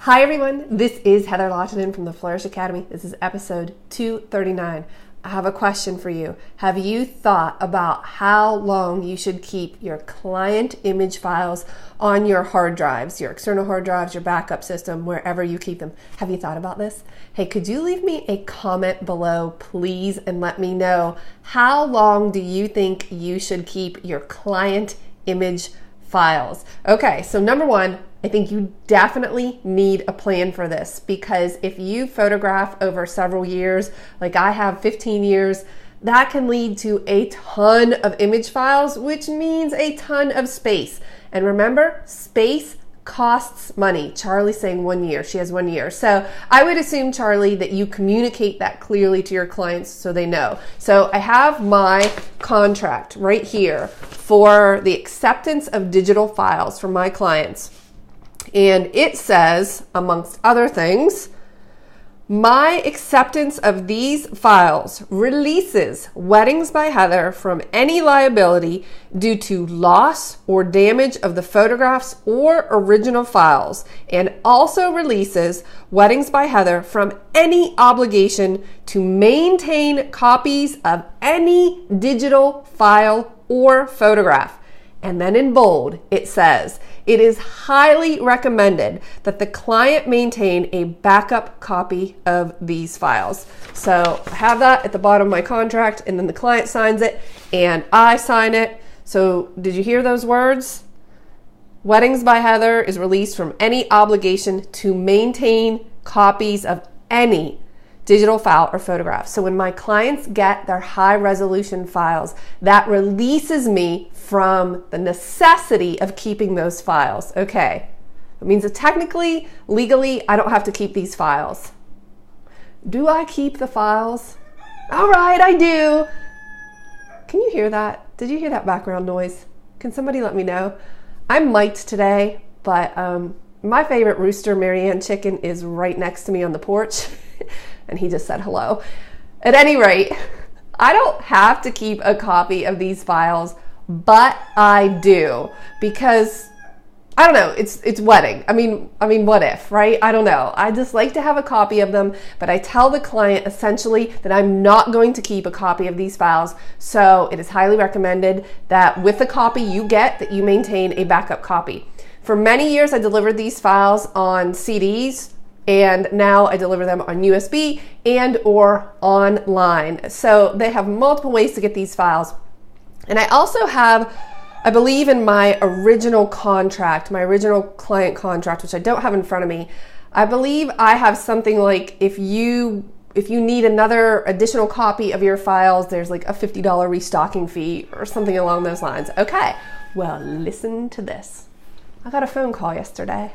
Hi everyone, this is Heather Lawton from the Flourish Academy. This is episode 239. I have a question for you. Have you thought about how long you should keep your client image files on your hard drives, your external hard drives, your backup system, wherever you keep them? Have you thought about this? Hey, could you leave me a comment below, please, and let me know how long do you think you should keep your client image files? Okay, so number one, I think you definitely need a plan for this, because if you photograph over several years, like I have 15 years, that can lead to a ton of image files, which means a ton of space. And remember, space costs money. Charlie's saying 1 year. She has 1 year. So I would assume, Charlie, that you communicate that clearly to your clients so they know. So I have my contract right here for the acceptance of digital files from my clients. And it says, amongst other things, my acceptance of these files releases Weddings by Heather from any liability due to loss or damage of the photographs or original files, and also releases Weddings by Heather from any obligation to maintain copies of any digital file or photograph. And then in bold, it says, it is highly recommended that the client maintain a backup copy of these files. So I have that at the bottom of my contract, and then the client signs it and I sign it. So did you hear those words? Weddings by Heather is released from any obligation to maintain copies of any digital file or photograph. So when my clients get their high resolution files, that releases me from the necessity of keeping those files. Okay, it means that technically, legally, I don't have to keep these files. Do I keep the files? All right, I do. Can you hear that? Did you hear that background noise? Can somebody let me know? I'm mic'd today, but my favorite rooster, Marianne Chicken, is right next to me on the porch. And he just said hello. At any rate, I don't have to keep a copy of these files, but I do, because I don't know, it's wedding. I mean, what if, right? I don't know. I just like to have a copy of them, but I tell the client essentially that I'm not going to keep a copy of these files. So it is highly recommended that with the copy you get, that you maintain a backup copy. For many years, I delivered these files on CDs, and now I deliver them on USB and or online. So they have multiple ways to get these files. And I also have, I believe in my original contract, my original client contract, which I don't have in front of me, I believe I have something like if you need another additional copy of your files, there's like a $50 restocking fee or something along those lines. Okay, well, listen to this. I got a phone call yesterday.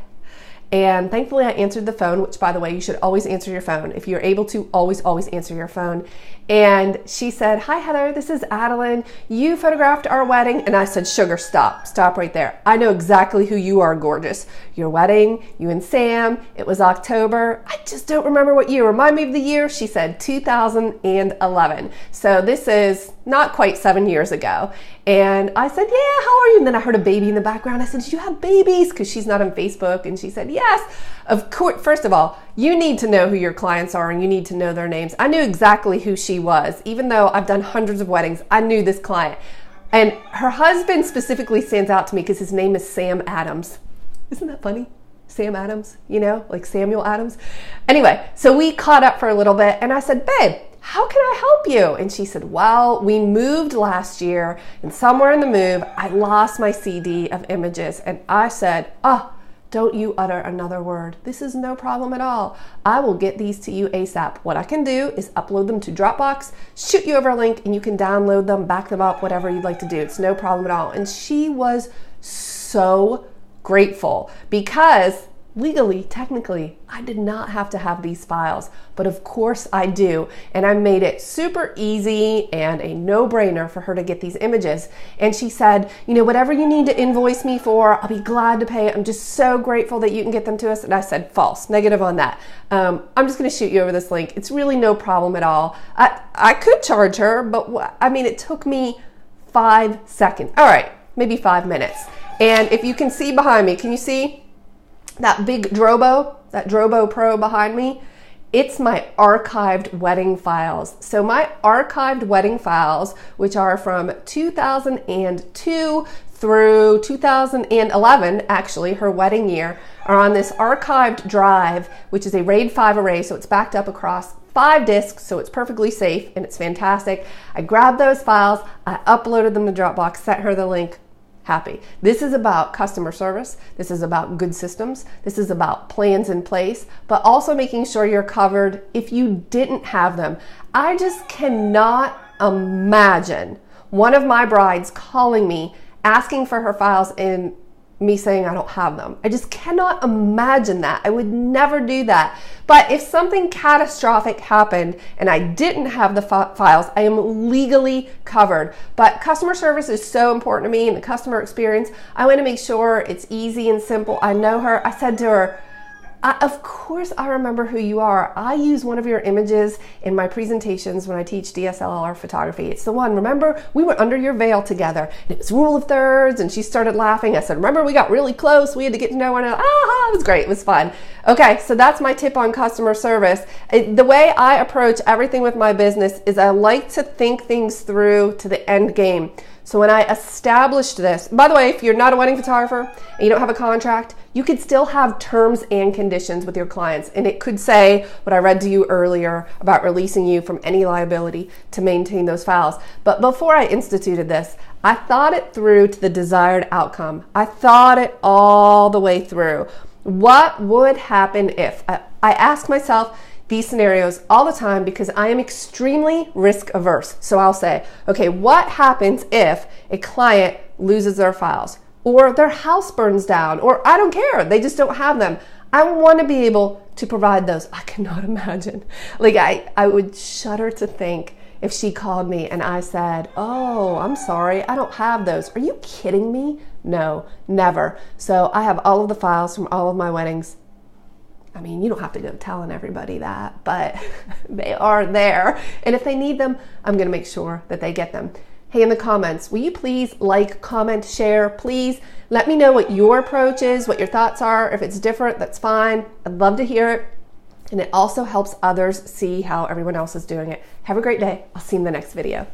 And thankfully I answered the phone, which, by the way, you should always answer your phone. If you're able to, always answer your phone. And she said, "Hi Heather, this is Adeline. You photographed our wedding." And I said, "Sugar, stop right there. I know exactly who you are, gorgeous. Your wedding, you and Sam, it was October. I just don't remember what year. Remind me of the year." She said 2011. So this is not quite 7 years ago. And I said, "Yeah, how are you?" And then I heard a baby in the background. I said, "Did you have babies?" Because she's not on Facebook. And she said, "Yes." Of course, first of all, you need to know who your clients are and you need to know their names. I knew exactly who she was. Even though I've done hundreds of weddings, I knew this client. And her husband specifically stands out to me because his name is Sam Adams. Isn't that funny? Sam Adams, you know, like Samuel Adams. Anyway, so we caught up for a little bit and I said, "Babe, how can I help you?" And she said, "Well, we moved last year and somewhere in the move, I lost my CD of images." And I said, "Don't you utter another word. This is no problem at all. I will get these to you ASAP. What I can do is upload them to Dropbox, shoot you over a link, and you can download them, back them up, whatever you'd like to do. It's no problem at all." And she was so grateful because legally, technically, I did not have to have these files, but of course I do. And I made it super easy and a no-brainer for her to get these images. And she said, "You know, whatever you need to invoice me for, I'll be glad to pay it. I'm just so grateful that you can get them to us." And I said, "False, negative on that. I'm just gonna shoot you over this link. It's really no problem at all." I could charge her, but I mean, it took me 5 seconds. All right, maybe 5 minutes. And if you can see behind me, can you see? that big Drobo, that Drobo Pro behind me, it's my archived wedding files. So my archived wedding files, which are from 2002 through 2011, actually, her wedding year, are on this archived drive, which is a RAID 5 array, so it's backed up across 5 disks, so it's perfectly safe and it's fantastic. I grabbed those files, I uploaded them to Dropbox, sent her the link. Happy. This is about customer service. This is about good systems. This is about plans in place, but also making sure you're covered if you didn't have them. I just cannot imagine one of my brides calling me, asking for her files, and me saying I don't have them. I just cannot imagine that. I would never do that. But if something catastrophic happened and I didn't have the files, I am legally covered. But customer service is so important to me, and the customer experience. I want to make sure it's easy and simple. I know her. I said to her, of course I remember who you are. I use one of your images in my presentations when I teach DSLR photography. It's the one, remember, we were under your veil together. And it was rule of thirds, and she started laughing. I said, remember, we got really close. We had to get to know one another. It was great. It was fun. Okay, so that's my tip on customer service. The way I approach everything with my business is I like to think things through to the end game. So when I established this, by the way, if you're not a wedding photographer and you don't have a contract, you could still have terms and conditions with your clients. And it could say what I read to you earlier about releasing you from any liability to maintain those files. But before I instituted this, I thought it through to the desired outcome. I thought it all the way through. What would happen if? I asked myself these scenarios all the time because I am extremely risk averse. So I'll say, okay, what happens if a client loses their files, or their house burns down, or I don't care, they just don't have them? I want to be able to provide those. I cannot imagine. Like I would shudder to think if she called me and I said, oh, I'm sorry, I don't have those. Are you kidding me? No, never. So I have all of the files from all of my weddings. I mean, you don't have to go telling everybody that, but they are there. And if they need them, I'm going to make sure that they get them. Hey, in the comments, will you please like, comment, share? Please let me know what your approach is, what your thoughts are. If it's different, that's fine. I'd love to hear it. And it also helps others see how everyone else is doing it. Have a great day. I'll see you in the next video.